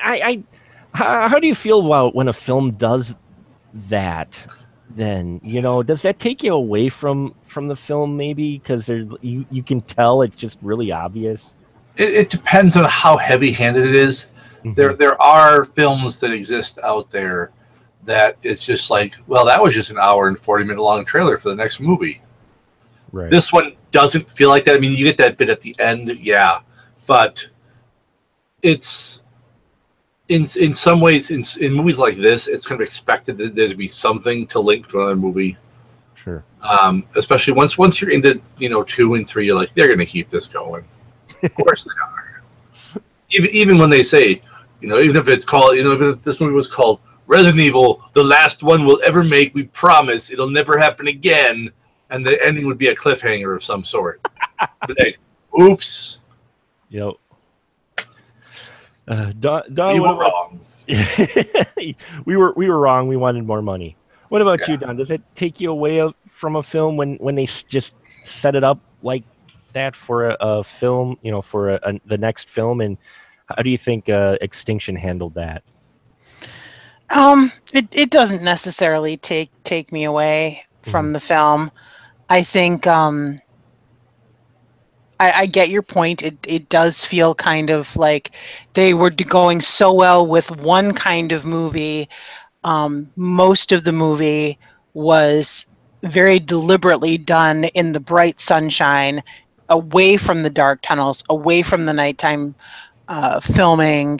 how do you feel about when a film does that? Then, you know, does that take you away from the film maybe because you can tell it's just really obvious? It depends on how heavy-handed it is. Mm-hmm. There are films that exist out there that it's just like, well, that was just an hour and 40-minute long trailer for the next movie. Right. This one doesn't feel like that. I mean, you get that bit at the end, yeah, but it's in some ways in movies like this, it's kind of expected that there to be something to link to another movie. Sure. Especially once you're into 2 and 3, you're like, they're going to keep this going. Of course they are. Even when they say, even if it's called, even if this movie was called Resident Evil, the last one we'll ever make, we promise it'll never happen again, and the ending would be a cliffhanger of some sort. Like, oops. Yep. Don, we were wrong. we were wrong. We wanted more money. What about you, Don? Does it take you away from a film when they just set it up like that for a film, for the next film? And how do you think Extinction handled that? It doesn't necessarily take me away from the film. I think I get your point. It does feel kind of like they were going so well with one kind of movie. Most of the movie was very deliberately done in the bright sunshine, away from the dark tunnels, away from the nighttime filming,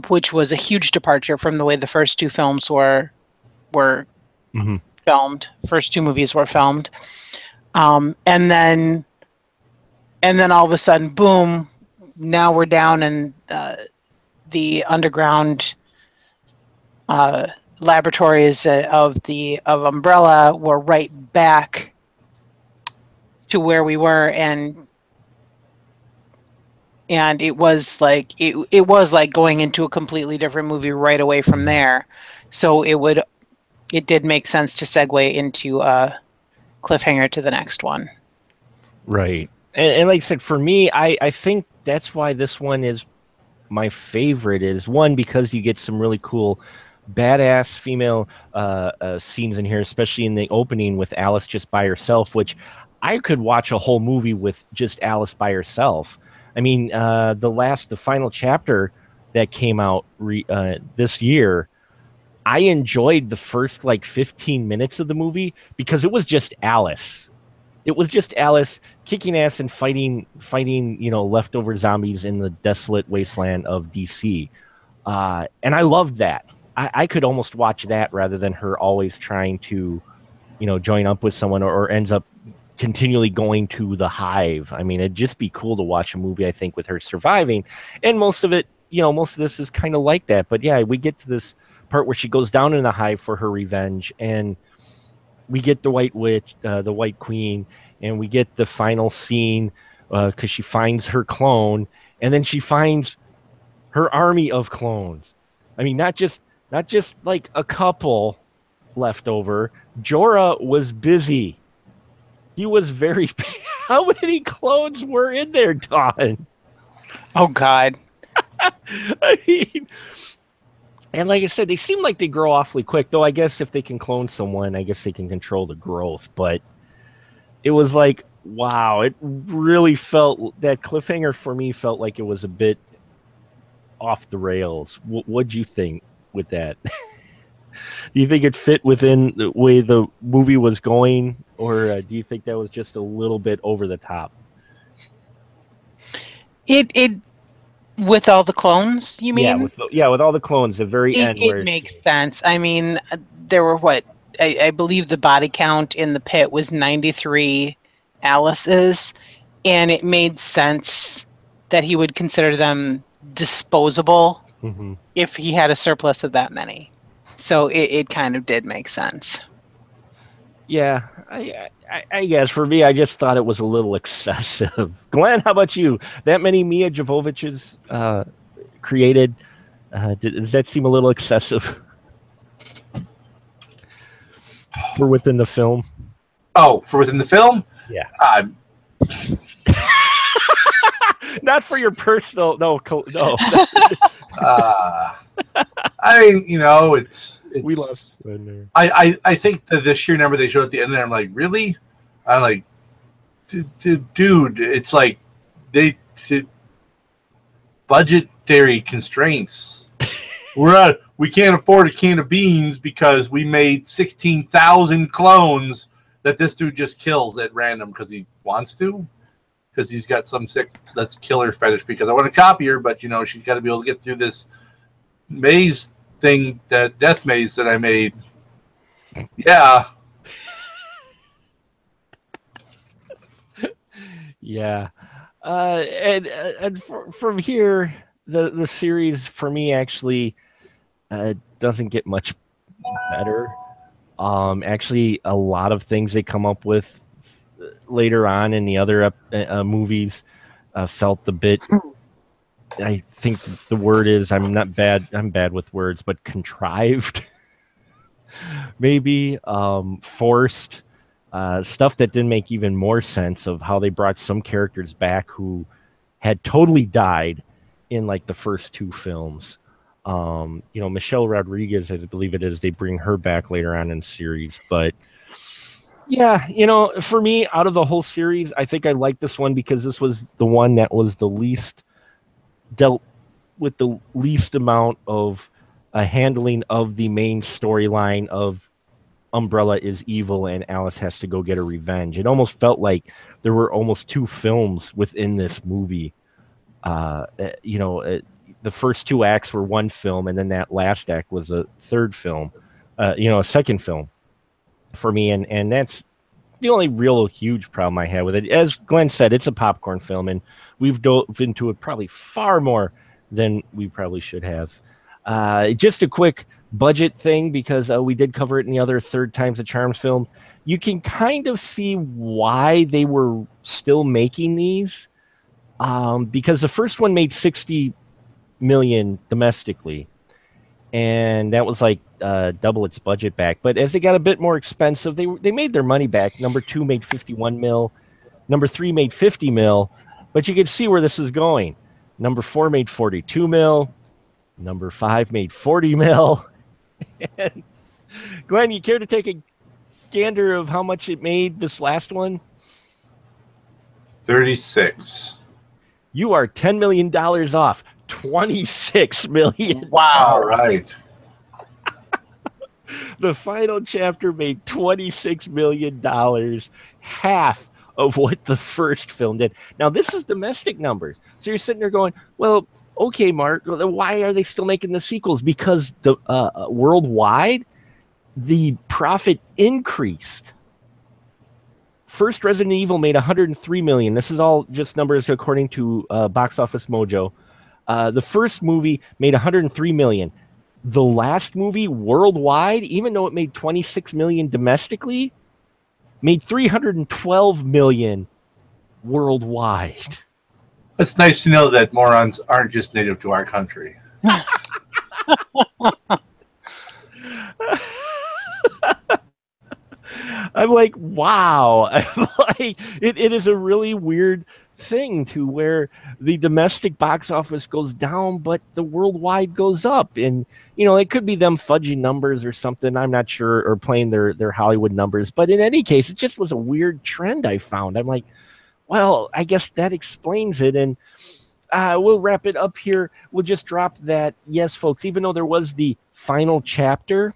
which was a huge departure from the way the first two films were filmed. First two movies were filmed, and then all of a sudden, boom! Now we're down in the underground laboratories of Umbrella. We're right back to where we were, and it was like it was like going into a completely different movie right away from there. So it did make sense to segue into a cliffhanger to the next one. Right. And like I said, for me, I think that's why this one is my favorite. Is one, because you get some really cool badass female scenes in here, especially in the opening with Alice just by herself, which I could watch a whole movie with just Alice by herself. I mean, the final chapter that came out this year, I enjoyed the first 15 minutes of the movie because it was just Alice. It was just Alice kicking ass and fighting, leftover zombies in the desolate wasteland of DC. And I loved that. I could almost watch that rather than her always trying to, join up with someone or ends up continually going to the hive. I mean, it'd just be cool to watch a movie, I think, with her surviving. And most of this is kind of like that. But yeah, we get to this part where she goes down in the hive for her revenge, and we get the White Witch, the White Queen, and we get the final scene because she finds her clone, and then she finds her army of clones. I mean, not just like a couple left over. Jorah was busy. He was very. How many clones were in there, Don? Oh God! I mean. And like I said, they seem like they grow awfully quick, though I guess if they can clone someone, I guess they can control the growth. But it was like, wow, it really felt, that cliffhanger for me felt like it was a bit off the rails. What'd you think with that? Do you think it fit within the way the movie was going, or do you think that was just a little bit over the top? It with all the clones, you mean? Yeah, with all the clones, the very end. It makes sense. I mean, there were I believe the body count in the pit was 93 Alice's, and it made sense that he would consider them disposable if he had a surplus of that many. So it kind of did make sense. Yeah, I guess for me, I just thought it was a little excessive. Glenn, how about you? That many Mia Jovovich's created, does that seem a little excessive for within the film? Oh, for within the film? Yeah. Not for your personal. No. I mean, you know, it's We love Slender. I think that the sheer number they showed at the end there, I'm like, really? I'm like, dude, it's like budgetary constraints. We can't afford a can of beans because we made 16,000 clones that this dude just kills at random because he wants to, because he's got some sick let's kill her fetish because I want to copy her, but you know she's got to be able to get through this maze thing, that death maze that I made. Yeah. Yeah. And from here, the series for me actually doesn't get much better. Actually, a lot of things they come up with later on in the other movies felt a bit. I think the word is I'm bad with words, but contrived, maybe forced. Stuff that didn't make even more sense of how they brought some characters back who had totally died in like the first two films. Michelle Rodriguez, I believe it is, they bring her back later on in the series. But yeah, for me, out of the whole series, I think I like this one because this was the one that was the least dealt with the least amount of handling of the main storyline of Umbrella is evil and Alice has to go get her revenge. It almost felt like there were almost two films within this movie. The first two acts were one film, and then that last act was a third film, a second film for me. And that's the only real huge problem I had with it. As Glenn said, it's a popcorn film, and we've dove into it probably far more than we probably should have. Just a quick budget thing, because we did cover it in the other Third Time's a Charm film. You can kind of see why they were still making these, because the first one made 60 million domestically, and that was like double its budget back. But as they got a bit more expensive, they made their money back. Number 2 made 51 mil, number 3 made 50 mil, but you can see where this is going. Number 4 made 42 mil, number 5 made 40 mil. And Glenn, you care to take a gander of how much it made this last one? 36. You are $10 million off. 26 million. Wow. All right. The final chapter made $26 million, half of what the first film did. Now, this is domestic numbers. So you're sitting there going, well, okay, Mark, why are they still making the sequels? Because the worldwide, the profit increased. First Resident Evil made 103 million. This is all just numbers according to Box Office Mojo. The first movie made 103 million. The last movie worldwide, even though it made 26 million domestically, made 312 million worldwide. It's nice to know that morons aren't just native to our country. I'm like, wow. I'm like, it is a really weird thing to where the domestic box office goes down, but the worldwide goes up. And, it could be them fudging numbers or something. I'm not sure, or playing their Hollywood numbers. But in any case, it just was a weird trend I found. I'm like, well, I guess that explains it. And we'll wrap it up here. We'll just drop that. Yes, folks, even though there was the final chapter,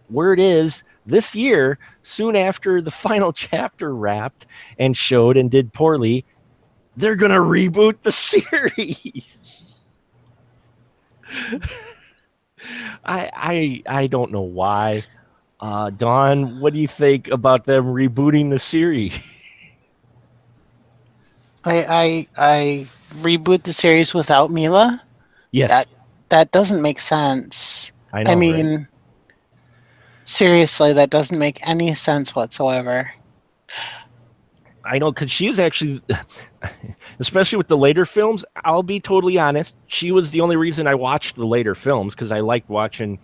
word is this year, soon after the final chapter wrapped and showed and did poorly, they're going to reboot the series. I don't know why. Dawn, what do you think about them rebooting the series? I reboot the series without Mila. Yes. That doesn't make sense. I know, I right? mean, seriously, that doesn't make any sense whatsoever. I know, because she is actually, especially with the later films, I'll be totally honest, she was the only reason I watched the later films, because I liked watching,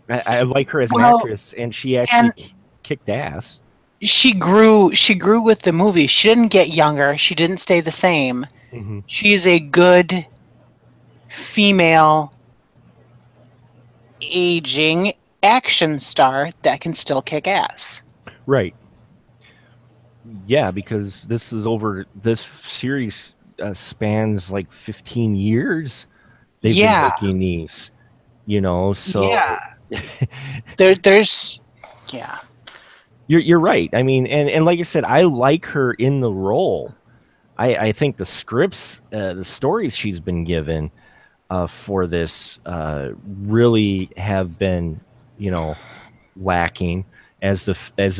I like her as an Well, actress, and she actually and kicked ass. she grew with the movie. She didn't get younger. She didn't stay the same. Mm-hmm. She's a good female aging action star that can still kick ass. Right. Yeah, because this series spans like 15 years. They've been Yeah, making these, so yeah. There's, yeah. you're right. I mean, and like I said, I like her in the role. I think the scripts, the stories she's been given for this really have been, lacking as the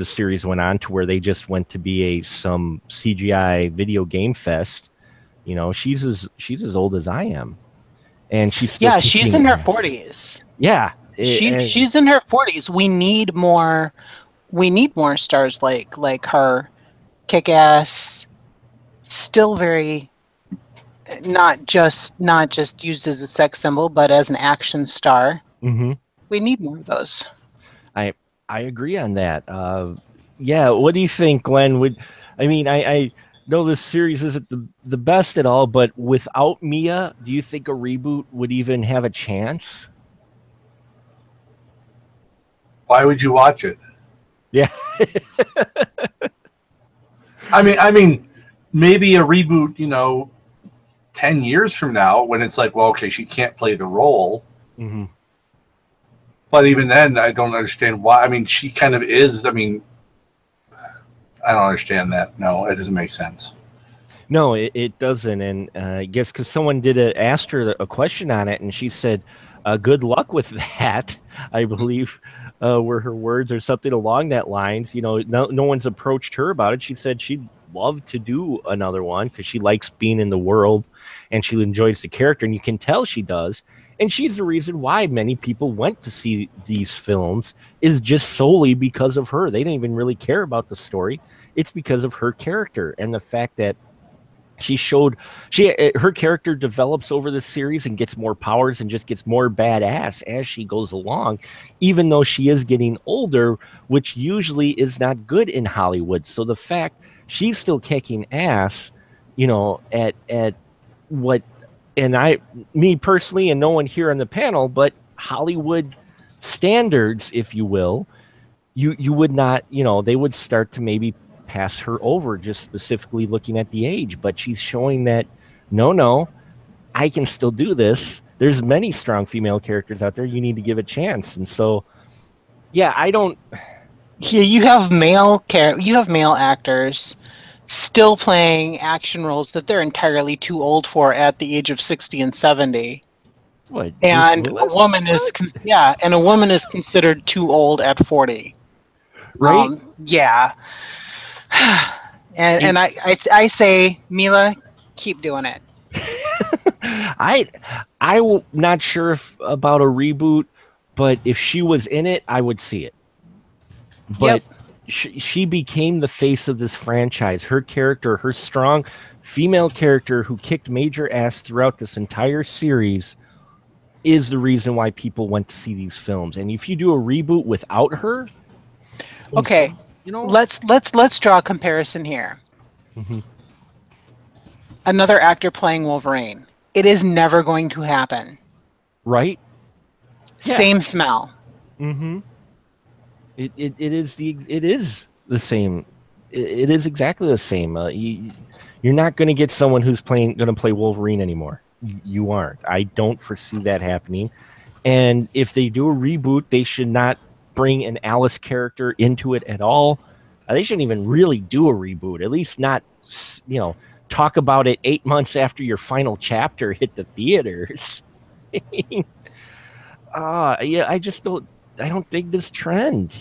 series went on, to where they just went to be some CGI video game fest. She's as old as I am, and she's still Yeah, she's kicking in her ass. 40s. Yeah, She's in her 40s. We need more stars like her. Kick ass, still very not just used as a sex symbol, but as an action star. Mm-hmm. We need more of those. I agree on that. Yeah, what do you think, Glenn? I know this series isn't the best at all, but without Mia, do you think a reboot would even have a chance? Why would you watch it? Yeah. I mean, maybe a reboot, 10 years from now, when it's like, well, okay, she can't play the role. Mm-hmm. But even then, I don't understand why. I mean, she kind of is. I mean, I don't understand that. No, it doesn't make sense. No, it doesn't. And I guess because someone asked her a question on it, and she said, good luck with that, I believe were her words, or something along that lines. No one's approached her about it. She said she'd love to do another one because she likes being in the world and she enjoys the character, and you can tell she does. And she's the reason why many people went to see these films, is just solely because of her. They didn't even really care about the story. It's because of her character and the fact that her character develops over the series and gets more powers and just gets more badass as she goes along, even though she is getting older, which usually is not good in Hollywood. So the fact she's still kicking ass, at what, and me personally, and no one here on the panel, but Hollywood standards, if you will, you would not, they would start to maybe pass her over, just specifically looking at the age. But she's showing that no, I can still do this. There's many strong female characters out there. You need to give a chance. And so, yeah, I don't. Here you have male actors still playing action roles that they're entirely too old for at the age of 60 and 70. What? And Bruce a Willis? woman is and a woman is considered too old at 40. Right? Yeah. and I say, Mila, keep doing it. I'm not sure about a reboot, but if she was in it, I would see it. But she became the face of this franchise. Her character, her strong female character who kicked major ass throughout this entire series, is the reason why people went to see these films. And if you do a reboot without her, okay, let's draw a comparison here. Mm-hmm. Another actor playing Wolverine. It is never going to happen. Right? Yeah. Same smell. Mm-hmm. It is the same. It is exactly the same. You're not going to get someone who's going to play Wolverine anymore. You aren't. I don't foresee that happening. And if they do a reboot, they should not bring an Alice character into it at all. They shouldn't even really do a reboot. At least not, talk about it 8 months after your final chapter hit the theaters. I just don't. I don't dig this trend,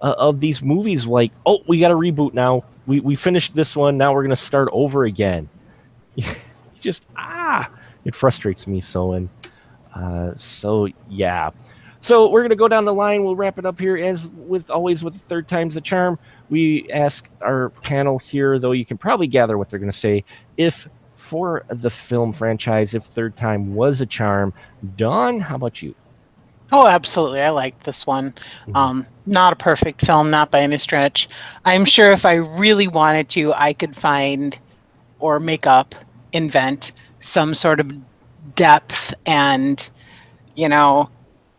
of these movies. Like, oh, we got a reboot now. We finished this one. Now we're gonna start over again. Just it frustrates me so. And So yeah. So we're gonna go down the line. We'll wrap it up here, as with always with the third time's the charm. We ask our panel here, though you can probably gather what they're gonna say. If for the film franchise, if third time was a charm, Dawn, how about you? Oh, absolutely. I liked this one. Not a perfect film, not by any stretch. I'm sure if I really wanted to, I could find or make up, invent some sort of depth, and, you know,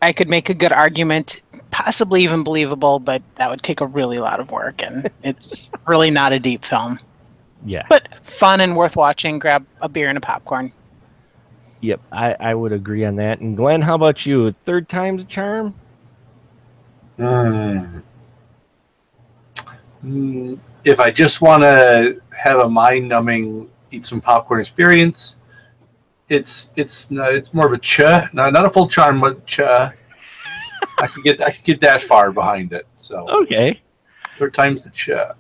I could make a good argument, possibly even believable, but that would take a really lot of work, and it's really not a deep film. Yeah. But fun and worth watching. Grab a beer and a popcorn. Yep, I would agree on that. And Glenn, how about you? Third time's a charm? If I just want to have a mind-numbing, eat some popcorn experience, it's more of a cha, not a full charm, but cha. I could get that far behind it. So Okay. third time's the cha.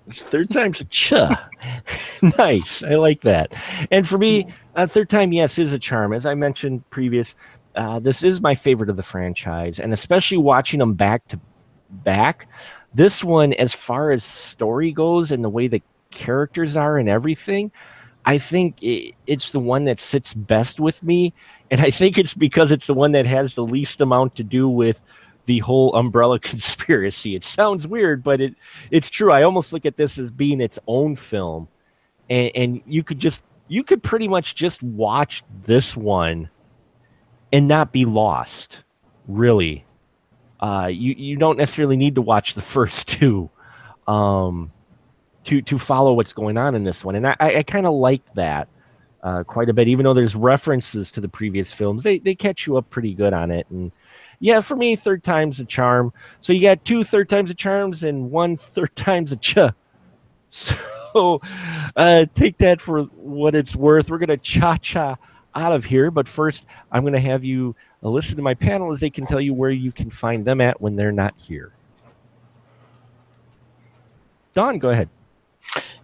Third time's a cha. Nice. I like that. And for me, third time, yes, is a charm. As I mentioned previous, this is my favorite of the franchise, and especially watching them back to back. This one, as far as story goes and the way the characters are and everything, I think it's the one that sits best with me. And I think it's because it's the one that has the least amount to do with the whole Umbrella conspiracy. It sounds weird, but it's true. I almost look at this as being its own film. And you could pretty much just watch this one and not be lost, really. You don't necessarily need to watch the first two to follow what's going on in this one. And I kind of like that quite a bit, even though there's references to the previous films. They catch you up pretty good on it. And yeah, for me, third time's a charm. So you got 2 third times a charms and 1 third time's a cha. So take that for what it's worth. We're going to cha-cha out of here. But first, I'm going to have you listen to my panel as they can tell you where you can find them at when they're not here. Dawn, go ahead.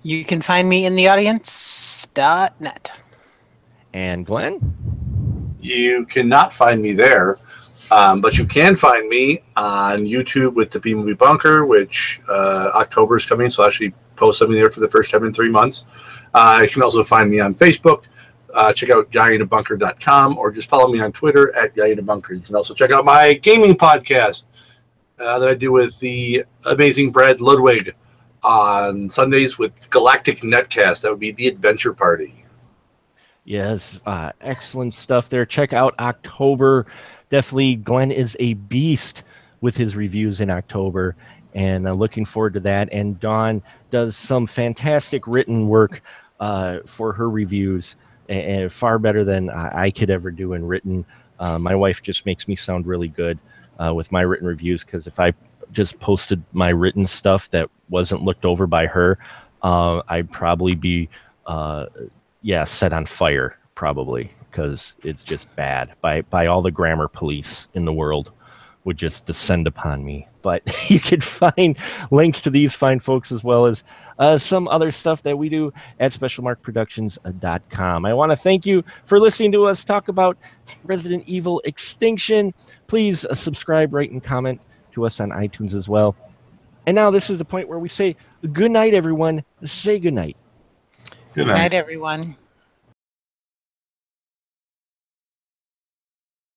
You can find me in theaudience.net. And Glenn? You cannot find me there, but you can find me on YouTube with the B-Movie Bunker, which October is coming, so I'll actually post something there for the first time in 3 months. You can also find me on Facebook. Check out guyinabunker.com, or just follow me on Twitter at guyinabunker. You can also check out my gaming podcast that I do with the amazing Brad Ludwig on Sundays with Galactic Netcast. That would be the Adventure Party. Yes, excellent stuff there. Check out October. Definitely, Glenn is a beast with his reviews in October, and looking forward to that. And Dawn does some fantastic written work for her reviews, and far better than I could ever do in written. My wife just makes me sound really good with my written reviews, because if I just posted my written stuff that wasn't looked over by her, I'd probably be set on fire, probably, because it's just bad. By all the grammar police in the world would just descend upon me. But you can find links to these fine folks, as well as some other stuff that we do at specialmarkproductions.com. I want to thank you for listening to us talk about Resident Evil Extinction. Please subscribe, rate, and comment to us on iTunes as well. And now this is the point where we say good night, everyone. Say good night. Good night, everyone.